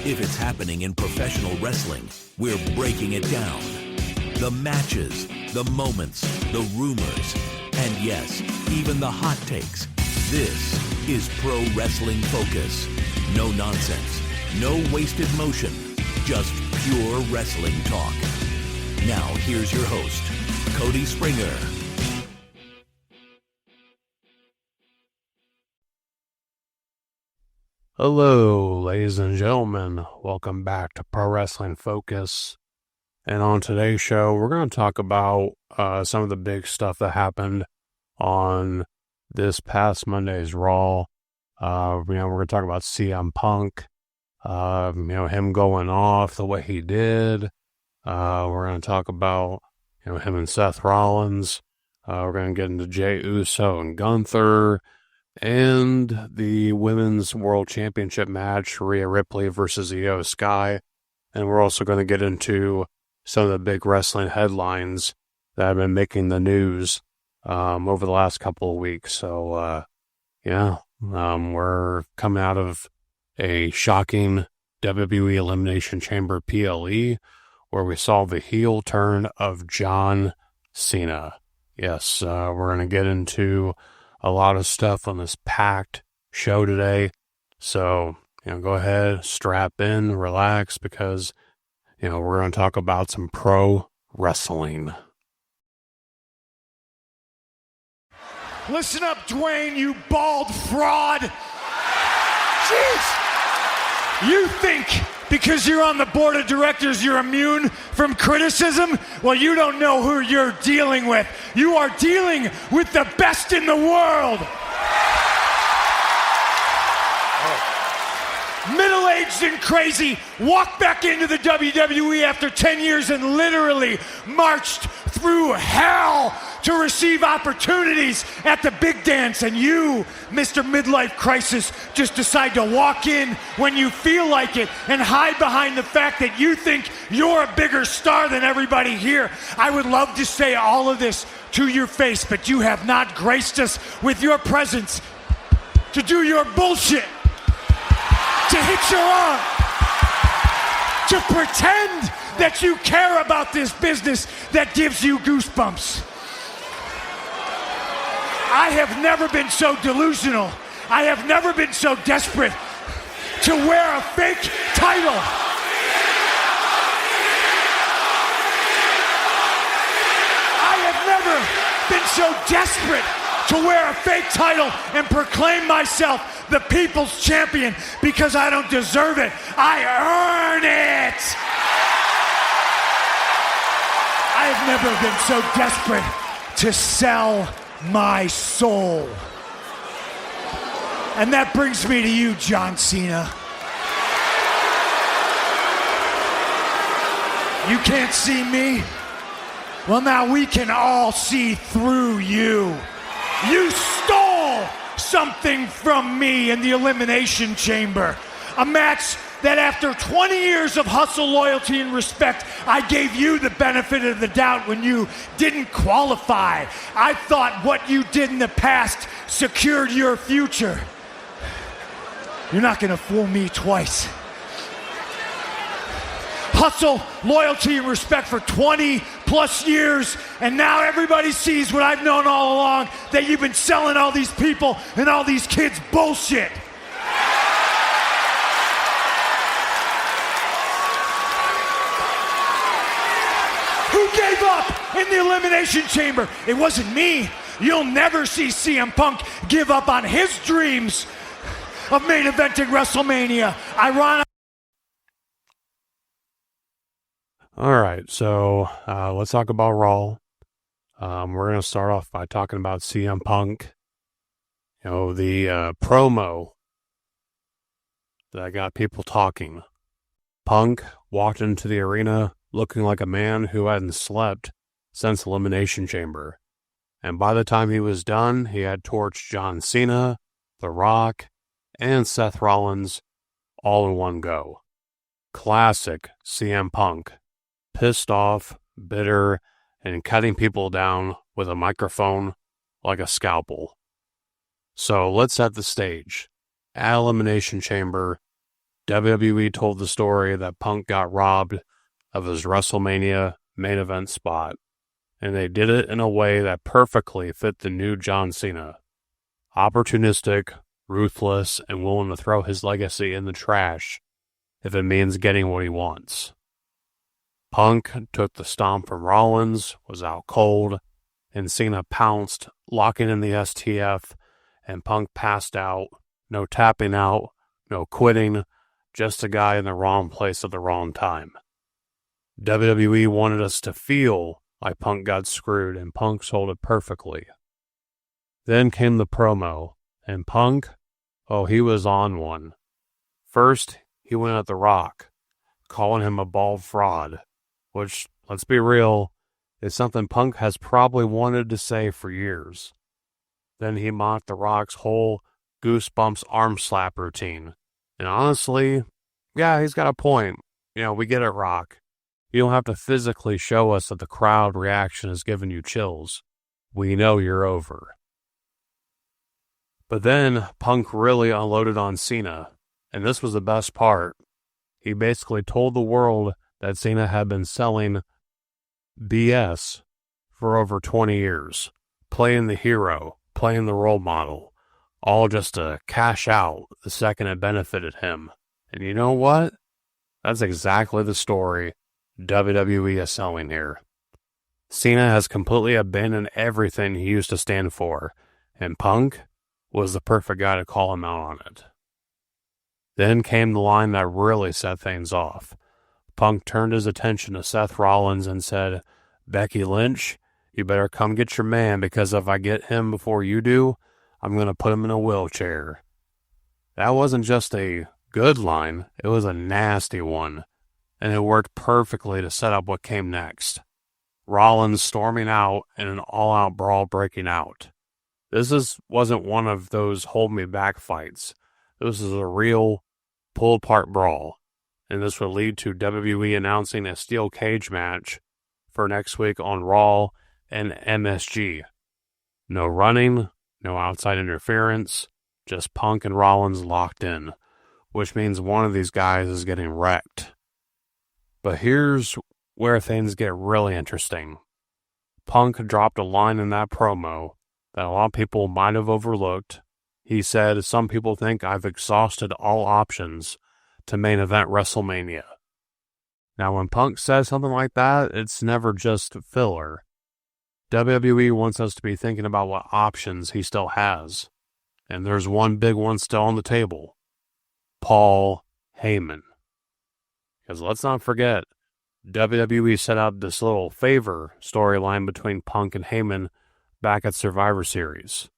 If it's happening in professional wrestling, we're breaking it down. The matches, the moments, the rumors, and yes, even the hot takes. This is Pro Wrestling Focus. No nonsense, no wasted motion, just pure wrestling talk. Now here's your host, Cody Springer. Hello, ladies and gentlemen. Welcome back to Pro Wrestling Focus. And on today's show, we're going to talk about some of the big stuff that happened on this past Monday's Raw. We're going to talk about CM Punk, him going off the way he did. We're going to talk about, him and Seth Rollins. We're going to get into Jey Uso and Gunther. And the Women's World Championship match, Rhea Ripley versus Iyo Sky. And we're also going to get into some of the big wrestling headlines that have been making the news over the last couple of weeks. So, we're coming out of a shocking WWE Elimination Chamber PLE where we saw the heel turn of John Cena. Yes, we're going to get into a lot of stuff on this packed show today. So, go ahead, strap in, relax, because, we're going to talk about some pro wrestling. Listen up, Dwayne, you bald fraud. Jeez. You think because you're on the board of directors you're immune from criticism? Well, you don't know who you're dealing with. You are dealing with the best in the world. Middle-aged and crazy, walked back into the WWE after 10 years and literally marched through hell to receive opportunities at the big dance. And you, Mr. Midlife Crisis, just decide to walk in when you feel like it and hide behind the fact that you think you're a bigger star than everybody here. I would love to say all of this to your face, but you have not graced us with your presence to do your bullshit, to hit your arm, to pretend that you care about this business that gives you goosebumps. I have never been so delusional. I have never been so desperate to wear a fake title. I have never been so desperate to wear a fake title and proclaim myself the people's champion because I don't deserve it. I earn it. I have never been so desperate to sell my soul. And that brings me to you, John Cena. You can't see me? Well, now we can all see through you. You stole something from me in the Elimination Chamber. A match that after 20 years of hustle, loyalty, and respect, I gave you the benefit of the doubt when you didn't qualify. I thought what you did in the past secured your future. You're not gonna fool me twice. Hustle, loyalty, and respect for 20 plus years, and now everybody sees what I've known all along, that you've been selling all these people and all these kids bullshit. Who gave up in the Elimination Chamber? It wasn't me. You'll never see CM Punk give up on his dreams of main eventing WrestleMania. Ironic. All right, so let's talk about Raw. We're going to start off by talking about CM Punk. The promo that got people talking. Punk walked into the arena looking like a man who hadn't slept since Elimination Chamber. And by the time he was done, he had torched John Cena, The Rock, and Seth Rollins all in one go. Classic CM Punk. Pissed off, bitter, and cutting people down with a microphone like a scalpel. So let's set the stage. At Elimination Chamber, WWE told the story that Punk got robbed of his WrestleMania main event spot, and they did it in a way that perfectly fit the new John Cena. Opportunistic, ruthless, and willing to throw his legacy in the trash if it means getting what he wants. Punk took the stomp from Rollins, was out cold, and Cena pounced, locking in the STF, and Punk passed out. No tapping out, no quitting, just a guy in the wrong place at the wrong time. WWE wanted us to feel like Punk got screwed, and Punk sold it perfectly. Then came the promo, and Punk, he was on one. First, he went at The Rock, calling him a bald fraud, which, let's be real, is something Punk has probably wanted to say for years. Then he mocked The Rock's whole Goosebumps arm slap routine. And honestly, yeah, he's got a point. We get it, Rock. You don't have to physically show us that the crowd reaction is giving you chills. We know you're over. But then Punk really unloaded on Cena, and this was the best part. He basically told the world that Cena had been selling BS for over 20 years, playing the hero, playing the role model, all just to cash out the second it benefited him. And you know what? That's exactly the story WWE is selling here. Cena has completely abandoned everything he used to stand for, and Punk was the perfect guy to call him out on it. Then came the line that really set things off. Punk turned his attention to Seth Rollins and said, "Becky Lynch, you better come get your man, because if I get him before you do, I'm going to put him in a wheelchair." That wasn't just a good line, it was a nasty one, and it worked perfectly to set up what came next. Rollins storming out and an all-out brawl breaking out. Wasn't one of those hold-me-back fights. This is a real pull-apart brawl, and this would lead to WWE announcing a steel cage match for next week on Raw and MSG. No running, no outside interference, just Punk and Rollins locked in, which means one of these guys is getting wrecked. But here's where things get really interesting. Punk dropped a line in that promo that a lot of people might have overlooked. He said, "Some people think I've exhausted all options to main event WrestleMania." Now, when Punk says something like that, it's never just filler. WWE wants us to be thinking about what options he still has. And there's one big one still on the table. Paul Heyman. Because let's not forget, WWE set up this little favor storyline between Punk and Heyman back at Survivor Series.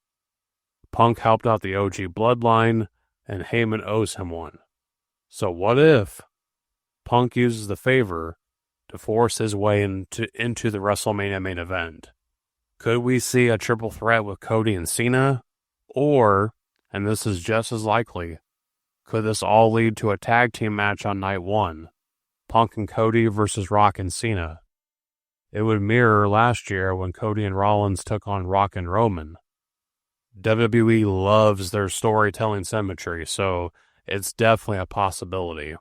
Punk helped out the OG bloodline, and Heyman owes him one. So what if Punk uses the favor to force his way into the WrestleMania main event? Could we see a triple threat with Cody and Cena? Or, and this is just as likely, could this all lead to a tag team match on night one? Punk and Cody versus Rock and Cena. It would mirror last year when Cody and Rollins took on Rock and Roman. WWE loves their storytelling symmetry, so it's definitely a possibility.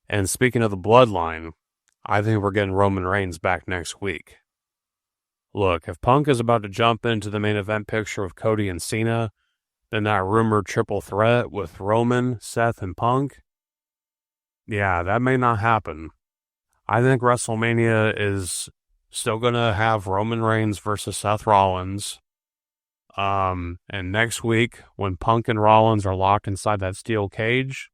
And speaking of the bloodline, I think we're getting Roman Reigns back next week. Look, if Punk is about to jump into the main event picture with Cody and Cena, then that rumored triple threat with Roman, Seth, and Punk, yeah, that may not happen. I think WrestleMania is still going to have Roman Reigns versus Seth Rollins. And next week, when Punk and Rollins are locked inside that steel cage,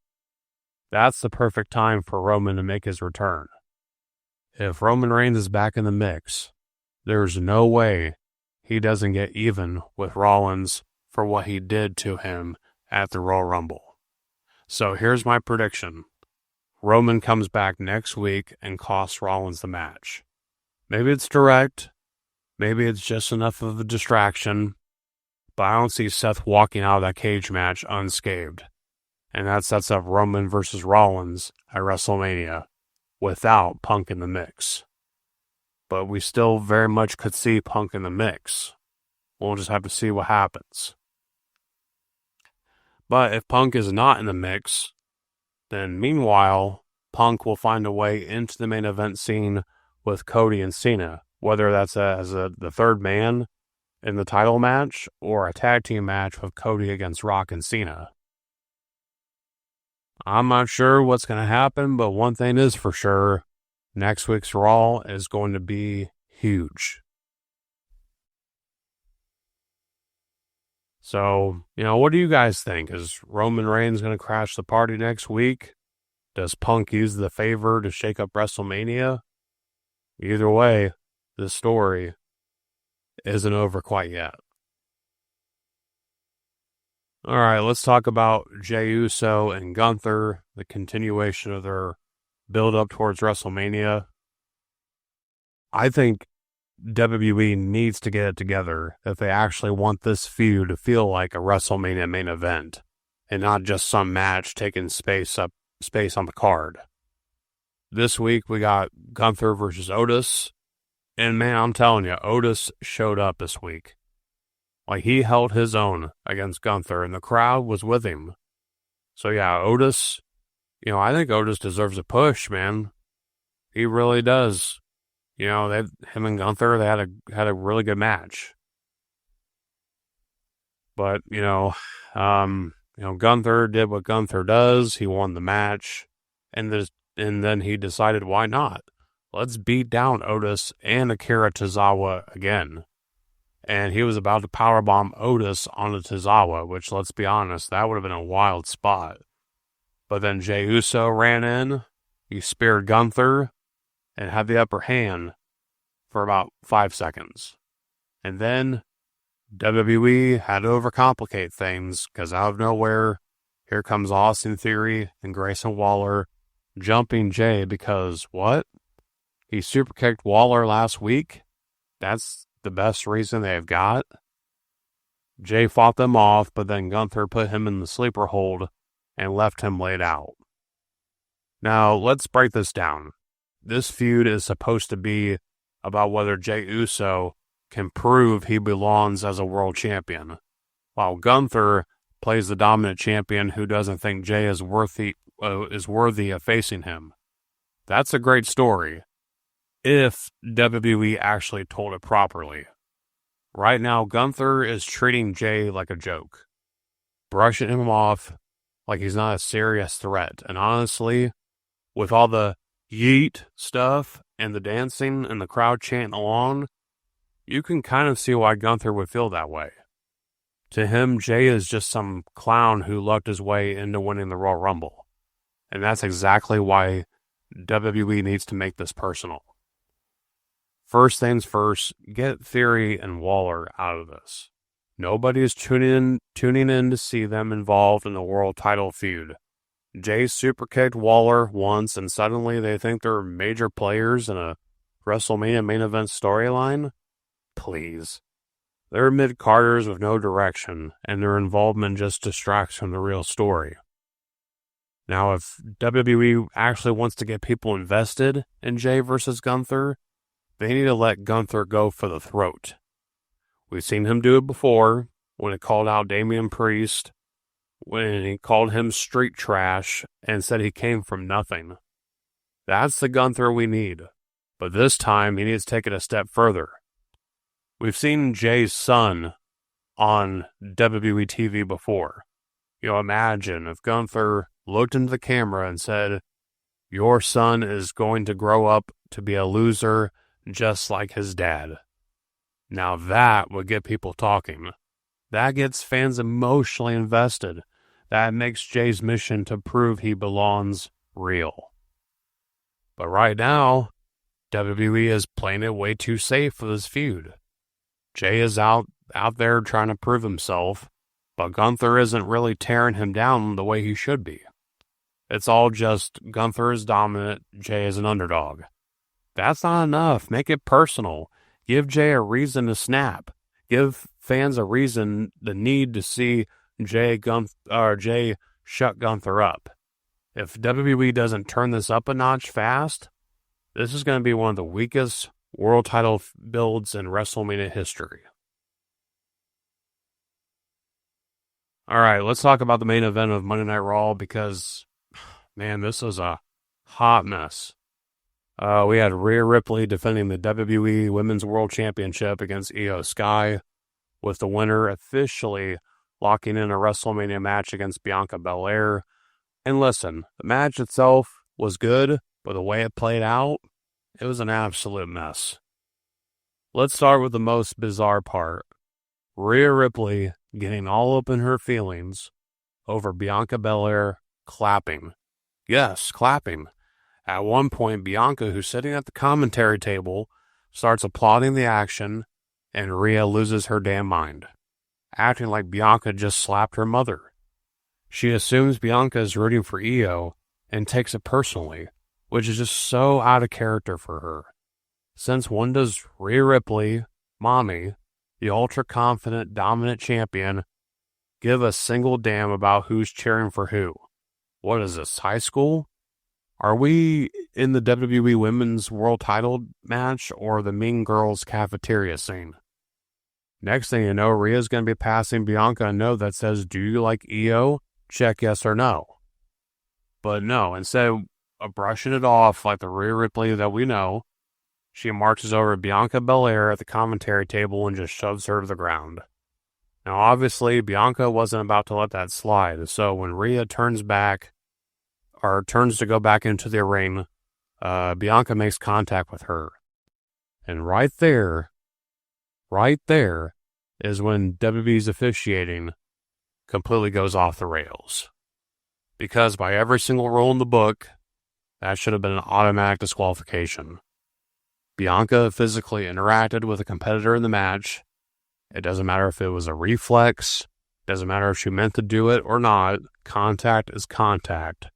that's the perfect time for Roman to make his return. If Roman Reigns is back in the mix, there's no way he doesn't get even with Rollins for what he did to him at the Royal Rumble. So here's my prediction. Roman comes back next week and costs Rollins the match. Maybe it's direct. Maybe it's just enough of a distraction. But I don't see Seth walking out of that cage match unscathed. And that sets up Roman versus Rollins at WrestleMania without Punk in the mix. But we still very much could see Punk in the mix. We'll just have to see what happens. But if Punk is not in the mix, Then meanwhile, Punk will find a way into the main event scene with Cody and Cena, whether that's as the third man in the title match or a tag team match with Cody against Rock and Cena. I'm not sure what's going to happen, but one thing is for sure, next week's Raw is going to be huge. So, what do you guys think? Is Roman Reigns going to crash the party next week? Does Punk use the favor to shake up WrestleMania? Either way, this story isn't over quite yet. All right, let's talk about Jey Uso and Gunther, the continuation of their build-up towards WrestleMania. I think WWE needs to get it together if they actually want this feud to feel like a WrestleMania main event and not just some match taking space on the card. This week we got Gunther versus Otis, and man, I'm telling you, Otis showed up this week. Like, he held his own against Gunther, and the crowd was with him. So yeah, Otis, I think Otis deserves a push, man. He really does. Him and Gunther, they had a really good match. But, Gunther did what Gunther does. He won the match. And then he decided, why not? Let's beat down Otis and Akira Tozawa again. And he was about to powerbomb Otis onto Tozawa, which, let's be honest, that would have been a wild spot. But then Jey Uso ran in, he speared Gunther, and had the upper hand for about 5 seconds. And then WWE had to overcomplicate things, because out of nowhere, here comes Austin Theory and Grayson Waller jumping Jey because, what? He superkicked Waller last week? That's the best reason they've got? Jey fought them off, but then Gunther put him in the sleeper hold and left him laid out. Now, let's break this down. This feud is supposed to be about whether Jey Uso can prove he belongs as a world champion, while Gunther plays the dominant champion who doesn't think Jey is worthy of facing him. That's a great story, if WWE actually told it properly. Right now, Gunther is treating Jey like a joke, brushing him off like he's not a serious threat. And honestly, with all the yeet stuff and the dancing and the crowd chanting along, you can kind of see why Gunther would feel that way. To him, Jey is just some clown who lucked his way into winning the Royal Rumble. And that's exactly why WWE needs to make this personal. First things first, get Theory and Waller out of this. Nobody is tuning in to see them involved in the world title feud. Jey superkicked Waller once, and suddenly they think they're major players in a WrestleMania main event storyline? Please. They're mid-carders with no direction, and their involvement just distracts from the real story. Now, if WWE actually wants to get people invested in Jey versus Gunther, they need to let Gunther go for the throat. We've seen him do it before, when he called out Damian Priest, when he called him street trash and said he came from nothing. That's the Gunther we need, but this time he needs to take it a step further. We've seen Jey's son on WWE TV before. Imagine if Gunther looked into the camera and said, "Your son is going to grow up to be a loser just like his dad." Now that would get people talking. That gets fans emotionally invested. That makes Jey's mission to prove he belongs real. But right now, WWE is playing it way too safe for this feud. Jey is out there trying to prove himself, but Gunther isn't really tearing him down the way he should be. It's all just Gunther is dominant, Jey is an underdog. That's not enough. Make it personal. Give Jey a reason to snap. Give fans a reason, the need to see Jey shut Gunther up. If WWE doesn't turn this up a notch fast, this is going to be one of the weakest world title builds in WrestleMania history. All right, let's talk about the main event of Monday Night Raw because, Man, this was a hot mess. We had Rhea Ripley defending the WWE Women's World Championship against Iyo Sky, with the winner officially locking in a WrestleMania match against Bianca Belair. And listen, the match itself was good, but the way it played out, it was an absolute mess. Let's start with the most bizarre part. Rhea Ripley getting all up in her feelings over Bianca Belair clapping. Yes, clapping. At one point, Bianca, who's sitting at the commentary table, starts applauding the action, and Rhea loses her damn mind, acting like Bianca just slapped her mother. She assumes Bianca is rooting for Iyo and takes it personally, which is just so out of character for her. Since when does Rhea Ripley, Mommy, the ultra-confident, dominant champion, give a single damn about who's cheering for who? What is this, high school? Are we in the WWE Women's World Title match or the Mean Girls cafeteria scene? Next thing you know, Rhea's going to be passing Bianca a note that says, "Do you like Iyo? Check yes or no." But no, instead of brushing it off like the Rhea Ripley that we know, she marches over Bianca Belair at the commentary table and just shoves her to the ground. Now, obviously, Bianca wasn't about to let that slide, so when Rhea turns to go back into the ring, Bianca makes contact with her. And right there is when WWE's officiating completely goes off the rails. Because by every single rule in the book, that should have been an automatic disqualification. Bianca physically interacted with a competitor in the match. It doesn't matter if it was a reflex, doesn't matter if she meant to do it or not, contact is contact.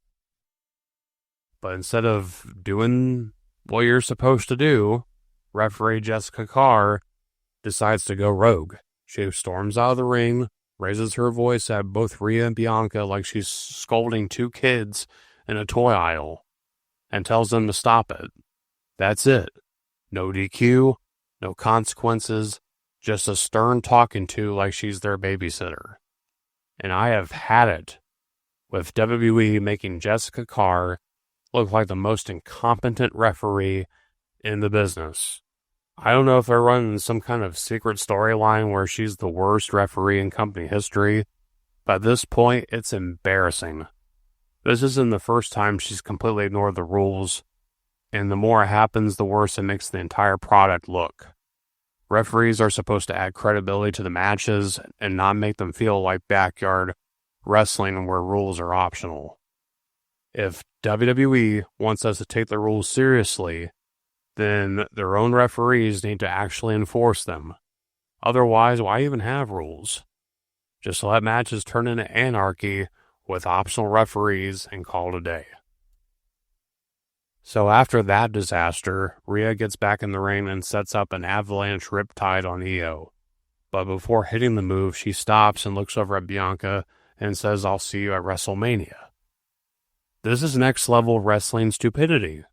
But instead of doing what you're supposed to do, referee Jessica Carr decides to go rogue. She storms out of the ring, raises her voice at both Rhea and Bianca like she's scolding two kids in a toy aisle, and tells them to stop it. That's it. No DQ, no consequences, just a stern talking to like she's their babysitter. And I have had it with WWE making Jessica Carr look like the most incompetent referee in the business. I don't know if they're running some kind of secret storyline where she's the worst referee in company history, but at this point, it's embarrassing. This isn't the first time she's completely ignored the rules, and the more it happens, the worse it makes the entire product look. Referees are supposed to add credibility to the matches and not make them feel like backyard wrestling where rules are optional. If WWE wants us to take the rules seriously, then their own referees need to actually enforce them. Otherwise, why even have rules? Just let matches turn into anarchy with optional referees and call it a day. So after that disaster, Rhea gets back in the ring and sets up an avalanche riptide on Iyo. But before hitting the move, she stops and looks over at Bianca and says, "I'll see you at WrestleMania." This is next level wrestling stupidity.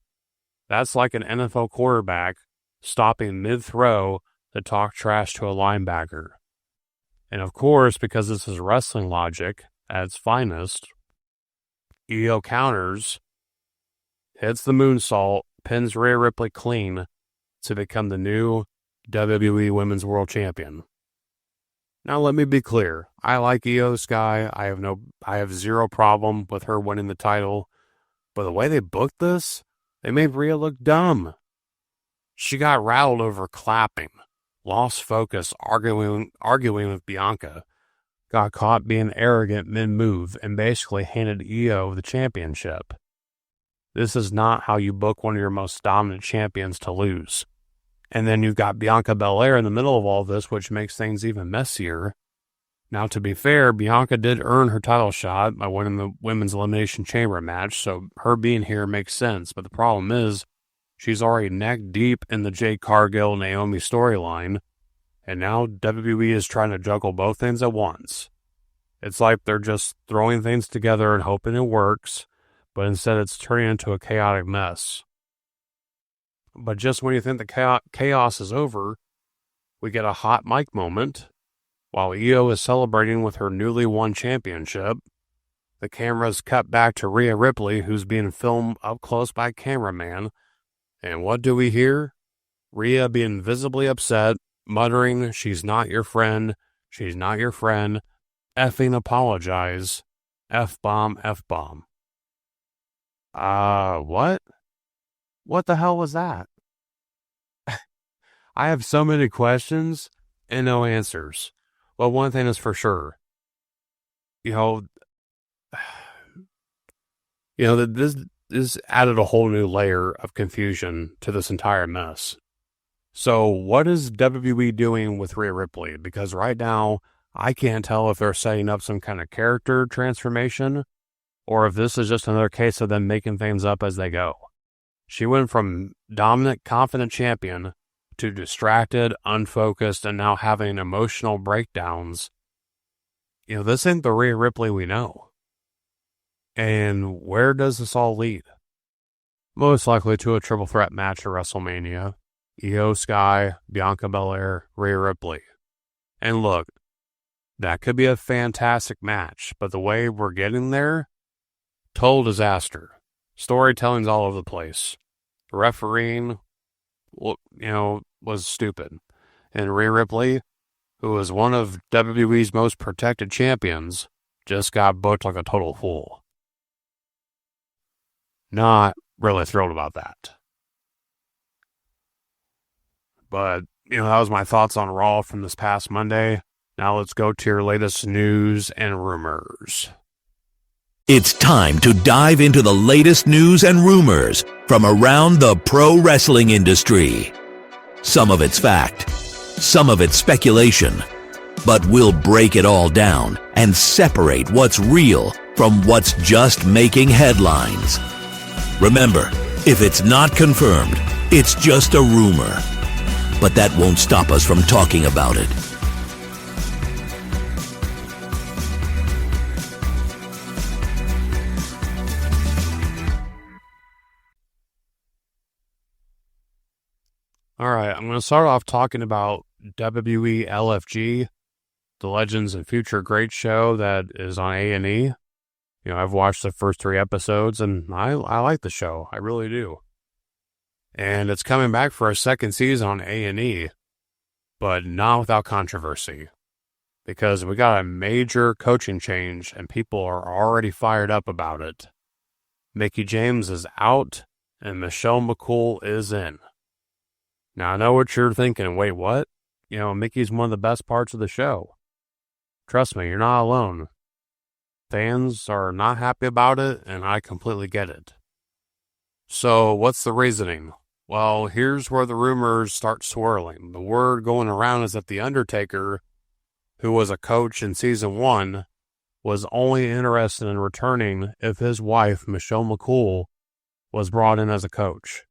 That's like an NFL quarterback stopping mid-throw to talk trash to a linebacker. And of course, because this is wrestling logic at its finest, Iyo counters, hits the moonsault, pins Rhea Ripley clean to become the new WWE Women's World Champion. Now let me be clear. I like Iyo Sky. I have zero problem with her winning the title. But the way they booked this, they made Rhea look dumb. She got rattled over clapping, lost focus arguing with Bianca, got caught being arrogant mid-move, and basically handed Iyo the championship. This is not how you book one of your most dominant champions to lose. And then you've got Bianca Belair in the middle of all this, which makes things even messier. Now, to be fair, Bianca did earn her title shot by winning the Women's Elimination Chamber match, so her being here makes sense. But the problem is, she's already neck deep in the Jade Cargill-Naomi storyline, and now WWE is trying to juggle both things at once. It's like they're just throwing things together and hoping it works, but instead it's turning into a chaotic mess. But just when you think the chaos is over, we get a hot mic moment while Iyo is celebrating with her newly won championship. the cameras cut back to Rhea Ripley, who's being filmed up close by a cameraman. And what do we hear? Rhea being visibly upset, muttering, "She's not your friend. She's not your friend. Effing apologize. F-bomb, F-bomb." What? What the hell was that? I have so many questions and no answers. Well, one thing is for sure. This added a whole new layer of confusion to this entire mess. So what is WWE doing with Rhea Ripley? Because right now, I can't tell if they're setting up some kind of character transformation or if this is just another case of them making things up as they go. She went from dominant, confident champion to distracted, unfocused, and now having emotional breakdowns. This ain't the Rhea Ripley we know. And where does this all lead? Most likely to a triple threat match at WrestleMania. Iyo Sky, Bianca Belair, Rhea Ripley. And look, that could be a fantastic match, but the way we're getting there, total disaster. Storytelling's all over the place. Refereeing, was stupid. And Rhea Ripley, who was one of WWE's most protected champions, just got booked like a total fool. Not really thrilled about that. But, that was my thoughts on Raw from this past Monday. Now let's go to your latest news and rumors. It's time to dive into the latest news and rumors from around the pro wrestling industry. Some of it's fact, some of it's speculation, but we'll break it all down and separate what's real from what's just making headlines. Remember, if it's not confirmed, it's just a rumor. But that won't stop us from talking about it. All right, I'm going to start off talking about WWE LFG, the Legends and Future Great show that is on A&E. I've watched the first 3 episodes, and I like the show. I really do. And it's coming back for a second season on A&E, but not without controversy. Because we got a major coaching change, and people are already fired up about it. Mickie James is out, and Michelle McCool is in. Now, I know what you're thinking. Wait, what? Mickey's one of the best parts of the show. Trust me, you're not alone. Fans are not happy about it, and I completely get it. So, what's the reasoning? Well, here's where the rumors start swirling. The word going around is that The Undertaker, who was a coach in Season 1, was only interested in returning if his wife, Michelle McCool, was brought in as a coach.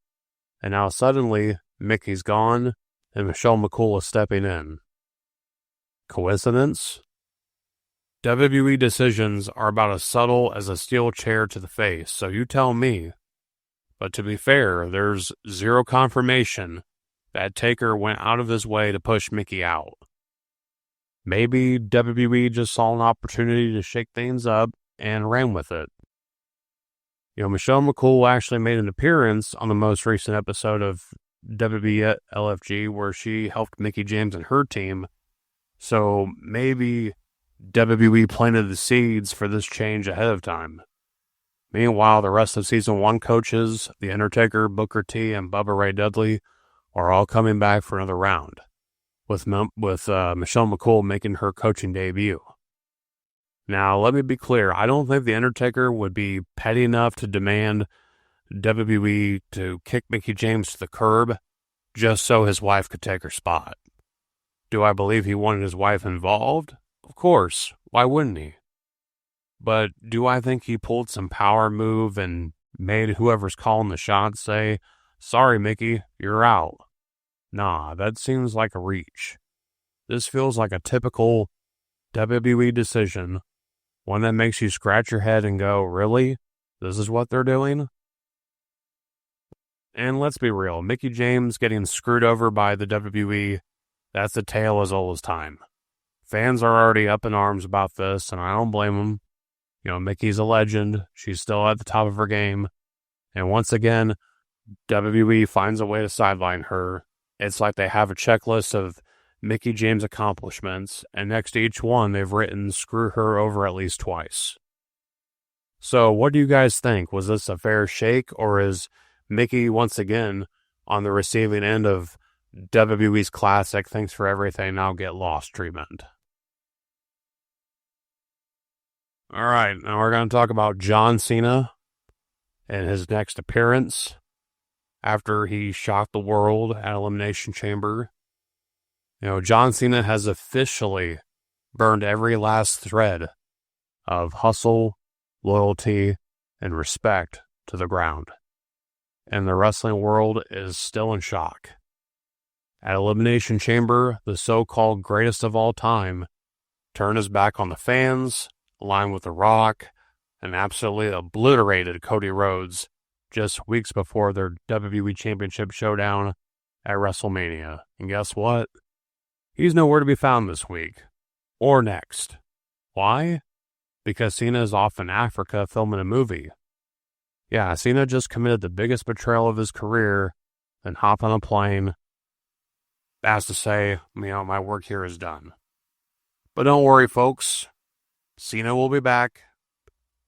And now suddenly, Mickey's gone, and Michelle McCool is stepping in. Coincidence? WWE decisions are about as subtle as a steel chair to the face, so you tell me. But to be fair, there's zero confirmation that Taker went out of his way to push Mickie out. Maybe WWE just saw an opportunity to shake things up and ran with it. Michelle McCool actually made an appearance on the most recent episode of WWE LFG where she helped Mickie James and her team. So maybe WWE planted the seeds for this change ahead of time. Meanwhile, the rest of Season 1 coaches, The Undertaker, Booker T, and Bubba Ray Dudley, are all coming back for another round, with Michelle McCool making her coaching debut. Now, let me be clear. I don't think The Undertaker would be petty enough to demand WWE to kick Mickie James to the curb just so his wife could take her spot. Do I believe he wanted his wife involved? Of course. Why wouldn't he? But do I think he pulled some power move and made whoever's calling the shots say, "Sorry, Mickie, you're out"? Nah, that seems like a reach. This feels like a typical WWE decision, one that makes you scratch your head and go, really? This is what they're doing? And let's be real, Mickie James getting screwed over by the WWE, that's a tale as old as time. Fans are already up in arms about this, and I don't blame them. Mickie's a legend. She's still at the top of her game. And once again, WWE finds a way to sideline her. It's like they have a checklist of Mickie James accomplishments, and next to each one, they've written, screw her over at least twice. So what do you guys think? Was this a fair shake, or is Mickie once again on the receiving end of WWE's classic thanks for everything, now get lost treatment? All right, now we're going to talk about John Cena and his next appearance after he shocked the world at Elimination Chamber. John Cena has officially burned every last thread of hustle, loyalty, and respect to the ground. And the wrestling world is still in shock. At Elimination Chamber, the so-called greatest of all time turned his back on the fans, aligned with The Rock, and absolutely obliterated Cody Rhodes just weeks before their WWE Championship showdown at WrestleMania. And guess what? He's nowhere to be found this week. Or next. Why? Because Cena is off in Africa filming a movie. Yeah, Cena just committed the biggest betrayal of his career, then hopped on a plane, as to say, my work here is done. But don't worry, folks. Cena will be back,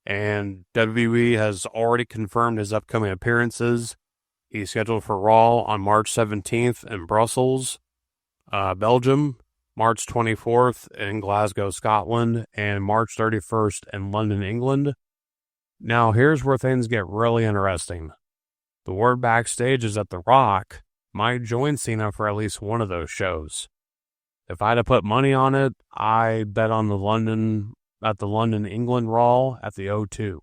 and WWE has already confirmed his upcoming appearances. He's scheduled for Raw on March 17th in Brussels, Belgium, March 24th in Glasgow, Scotland, and March 31st in London, England. Now, here's where things get really interesting. The word backstage is that The Rock might join Cena for at least one of those shows. If I had to put money on it, I bet on the London, England Raw at the O2.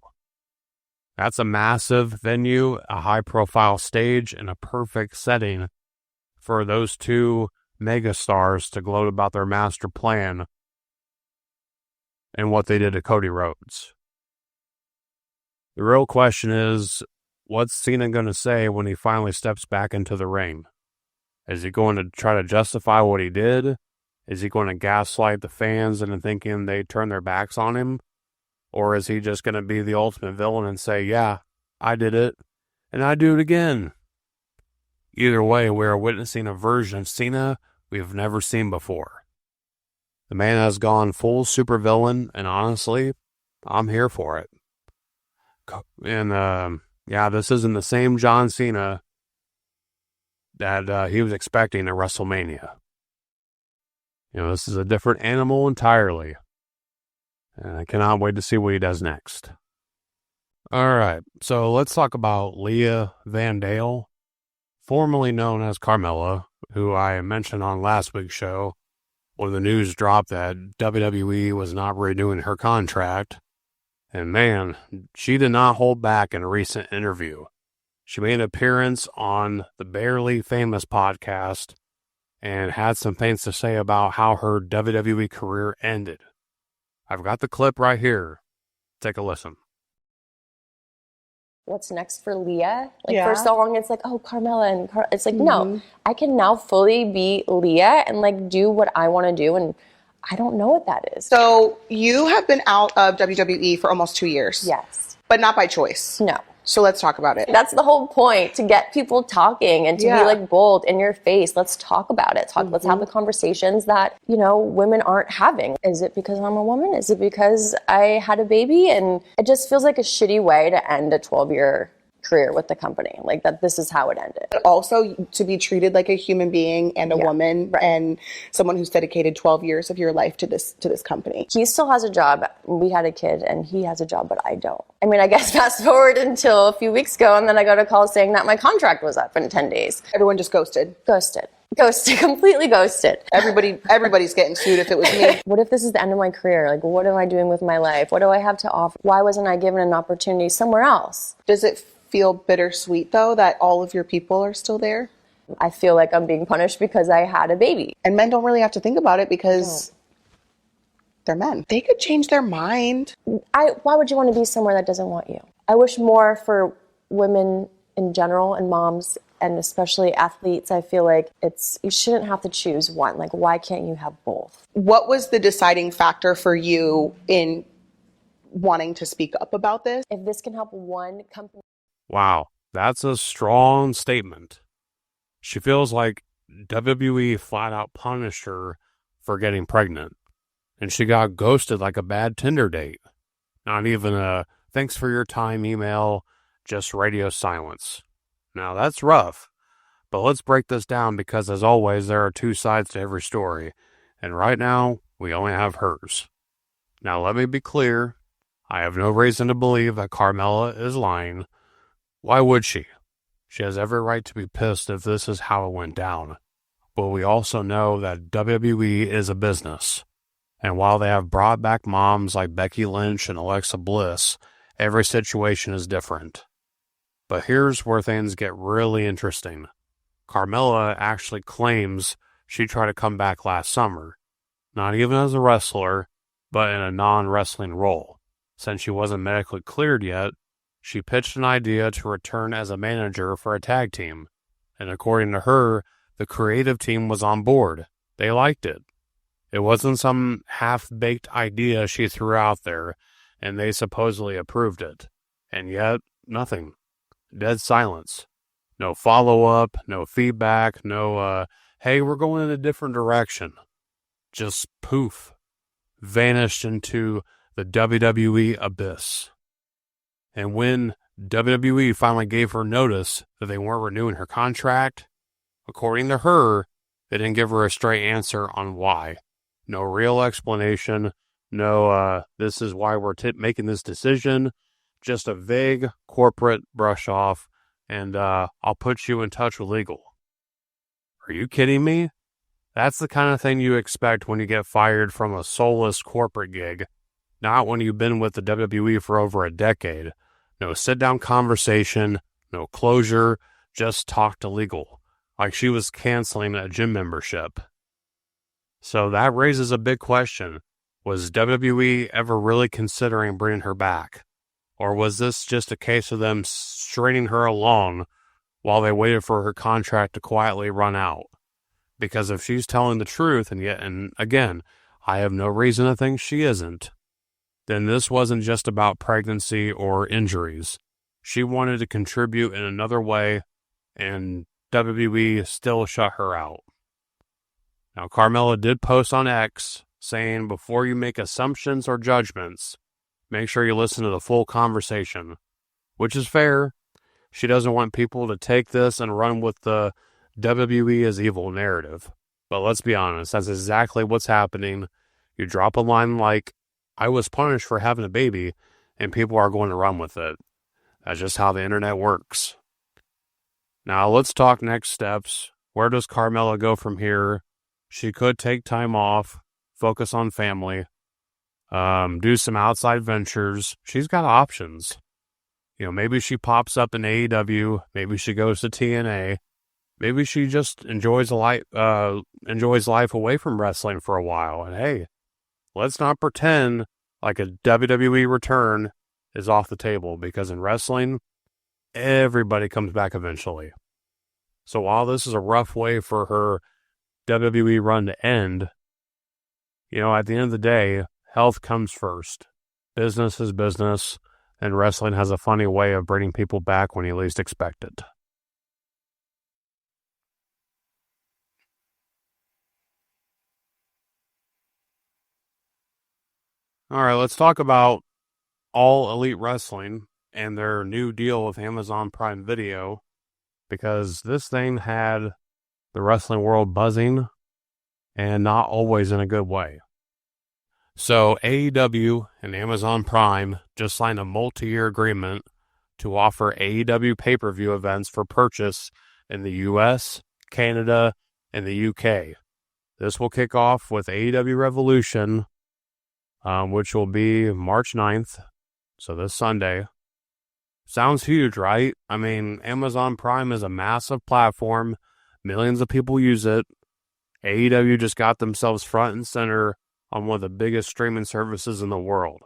That's a massive venue, a high-profile stage, and a perfect setting for those two megastars to gloat about their master plan and what they did to Cody Rhodes. The real question is, what's Cena going to say when he finally steps back into the ring? Is he going to try to justify what he did? Is he going to gaslight the fans into thinking they turned their backs on him? Or is he just going to be the ultimate villain and say, yeah, I did it, and I do it again? Either way, we are witnessing a version of Cena we've never seen before. The man has gone full supervillain, and honestly, I'm here for it. And, this isn't the same John Cena that he was expecting at WrestleMania. This is a different animal entirely. And I cannot wait to see what he does next. All right, so let's talk about Leah Van Dale, formerly known as Carmella, who I mentioned on last week's show when the news dropped that WWE was not renewing her contract. And man, she did not hold back in a recent interview. She made an appearance on the Barely Famous podcast and had some things to say about how her WWE career ended. I've got the clip right here. Take a listen. What's next for Leah? For so long, it's like, oh, Carmella and it's like, no, I can now fully be Leah and do what I want to do, and I don't know what that is. So you have been out of WWE for almost 2 years. Yes. But not by choice. No. So let's talk about it. That's the whole point, to get people talking and to be bold in your face. Let's talk about it. Let's have the conversations that, women aren't having. Is it because I'm a woman? Is it because I had a baby? And it just feels like a shitty way to end a 12-year career with the company, that this is how it ended. But also to be treated like a human being and a woman and someone who's dedicated 12 years of your life to this company. He still has a job. We had a kid and he has a job, but I don't. I guess fast forward until a few weeks ago, and then I got a call saying that my contract was up in 10 days. Everyone just ghosted. Completely ghosted. Everybody's getting sued if it was me. What if this is the end of my career? What am I doing with my life? What do I have to offer? Why wasn't I given an opportunity somewhere else? Does it feel bittersweet, though, that all of your people are still there? I feel like I'm being punished because I had a baby. And men don't really have to think about it because they're men. They could change their mind. Why would you want to be somewhere that doesn't want you? I wish more for women in general and moms, and especially athletes. I feel like you shouldn't have to choose one. Why can't you have both? What was the deciding factor for you in wanting to speak up about this. If this can help one company. Wow, that's a strong statement. She feels like WWE flat out punished her for getting pregnant, and she got ghosted like a bad Tinder date. Not even a thanks for your time email, just radio silence. Now that's rough, but let's break this down because as always there are two sides to every story, and right now we only have hers. Now let me be clear, I have no reason to believe that Carmella is lying. Why would she? She has every right to be pissed if this is how it went down. But we also know that WWE is a business. And while they have brought back moms like Becky Lynch and Alexa Bliss, every situation is different. But here's where things get really interesting. Carmella actually claims she tried to come back last summer, not even as a wrestler, but in a non-wrestling role. Since she wasn't medically cleared yet, she pitched an idea to return as a manager for a tag team. And according to her, the creative team was on board. They liked it. It wasn't some half-baked idea she threw out there, and they supposedly approved it. And yet, nothing. Dead silence. No follow-up, no feedback, no, hey, we're going in a different direction. Just poof. Vanished into the WWE abyss. And when WWE finally gave her notice that they weren't renewing her contract, according to her, they didn't give her a straight answer on why. No real explanation. No, this is why we're making this decision. Just a vague corporate brush off, and I'll put you in touch with legal. Are you kidding me? That's the kind of thing you expect when you get fired from a soulless corporate gig, not when you've been with the WWE for over a decade. No sit-down conversation, no closure, just talk to legal, like she was canceling a gym membership. So that raises a big question. Was WWE ever really considering bringing her back? Or was this just a case of them stringing her along while they waited for her contract to quietly run out? Because if she's telling the truth, and again, I have no reason to think she isn't, then this wasn't just about pregnancy or injuries. She wanted to contribute in another way, and WWE still shut her out. Now, Carmella did post on X saying, before you make assumptions or judgments, make sure you listen to the full conversation, which is fair. She doesn't want people to take this and run with the WWE is evil narrative. But let's be honest, that's exactly what's happening. You drop a line like, I was punished for having a baby, and people are going to run with it. That's just how the internet works. Now let's talk next steps. Where does Carmella go from here? She could take time off, focus on family, do some outside ventures. She's got options. You know, maybe she pops up in AEW. Maybe she goes to TNA. Maybe she just enjoys life away from wrestling for a while. And hey, let's not pretend like a WWE return is off the table, because in wrestling, everybody comes back eventually. So while this is a rough way for her WWE run to end, you know, at the end of the day, health comes first. Business is business, and wrestling has a funny way of bringing people back when you least expect it. All right, let's talk about All Elite Wrestling and their new deal with Amazon Prime Video, because this thing had the wrestling world buzzing, and not always in a good way. So AEW and Amazon Prime just signed a multi-year agreement to offer AEW pay-per-view events for purchase in the US, Canada, and the UK. This will kick off with AEW Revolution, which will be March 9th, so this Sunday. Sounds huge, right? I mean, Amazon Prime is a massive platform. Millions of people use it. AEW just got themselves front and center on one of the biggest streaming services in the world.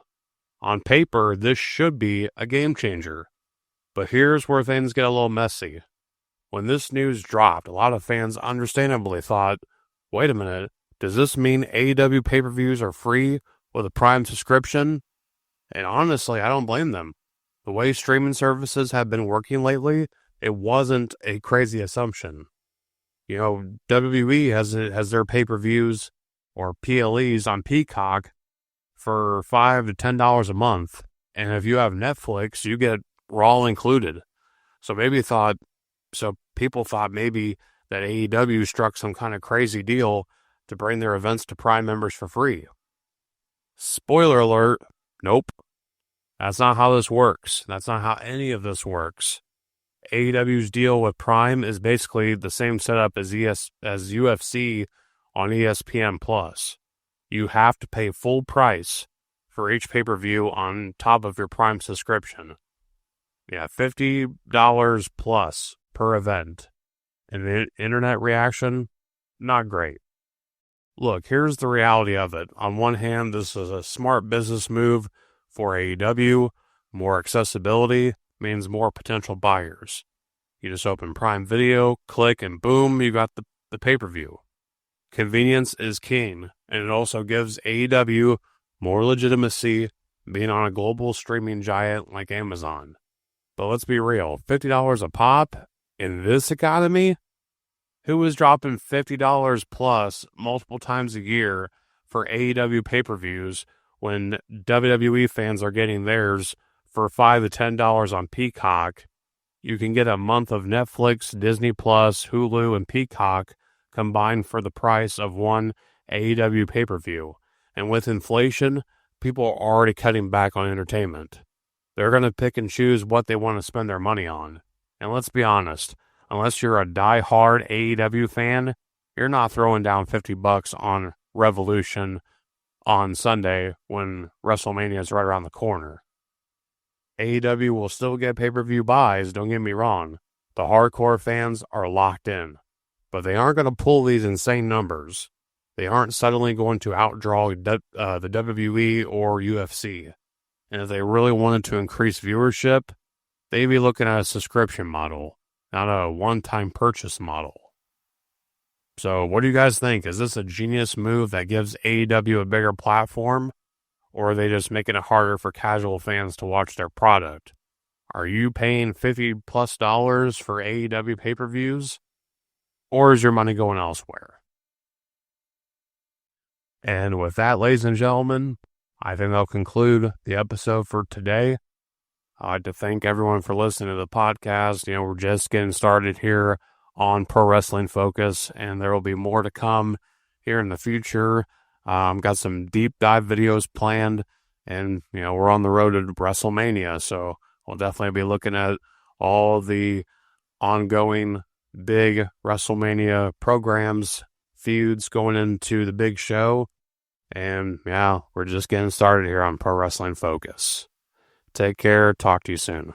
On paper, this should be a game changer. But here's where things get a little messy. When this news dropped, a lot of fans understandably thought, wait a minute, does this mean AEW pay-per-views are free with a Prime subscription? And honestly, I don't blame them. The way streaming services have been working lately, it wasn't a crazy assumption. You know, WWE has their pay-per-views or PLEs on Peacock for $5 to $10 a month. And if you have Netflix, you get Raw included. So people thought maybe that AEW struck some kind of crazy deal to bring their events to Prime members for free. Spoiler alert, nope. That's not how this works. That's not how any of this works. AEW's deal with Prime is basically the same setup as UFC on ESPN+. You have to pay full price for each pay-per-view on top of your Prime subscription. Yeah, $50 plus per event. And the internet reaction, not great. Look, here's the reality of it. On one hand, this is a smart business move for AEW. More accessibility means more potential buyers. You just open Prime Video, click, and boom, you got the pay-per-view. Convenience is king, and it also gives AEW more legitimacy being on a global streaming giant like Amazon. But let's be real, $50 a pop in this economy? Who is dropping $50 plus multiple times a year for AEW pay-per-views when WWE fans are getting theirs for $5 to $10 on Peacock? You can get a month of Netflix, Disney Plus, Hulu, and Peacock combined for the price of one AEW pay-per-view. And with inflation, people are already cutting back on entertainment. They're going to pick and choose what they want to spend their money on. And let's be honest, unless you're a die-hard AEW fan, you're not throwing down $50 on Revolution on Sunday when WrestleMania is right around the corner. AEW will still get pay-per-view buys, don't get me wrong. The hardcore fans are locked in. But they aren't going to pull these insane numbers. They aren't suddenly going to outdraw the WWE or UFC. And if they really wanted to increase viewership, they'd be looking at a subscription model, not a one-time purchase model. So what do you guys think? Is this a genius move that gives AEW a bigger platform? Or are they just making it harder for casual fans to watch their product? Are you paying $50+ for AEW pay-per-views? Or is your money going elsewhere? And with that, ladies and gentlemen, I think that'll conclude the episode for today. I'd like to thank everyone for listening to the podcast. You know, we're just getting started here on Pro Wrestling Focus, and there will be more to come here in the future. Got some deep dive videos planned, and, you know, we're on the road to WrestleMania, so we'll definitely be looking at all the ongoing big WrestleMania programs, feuds going into the big show. And yeah, we're just getting started here on Pro Wrestling Focus. Take care. Talk to you soon.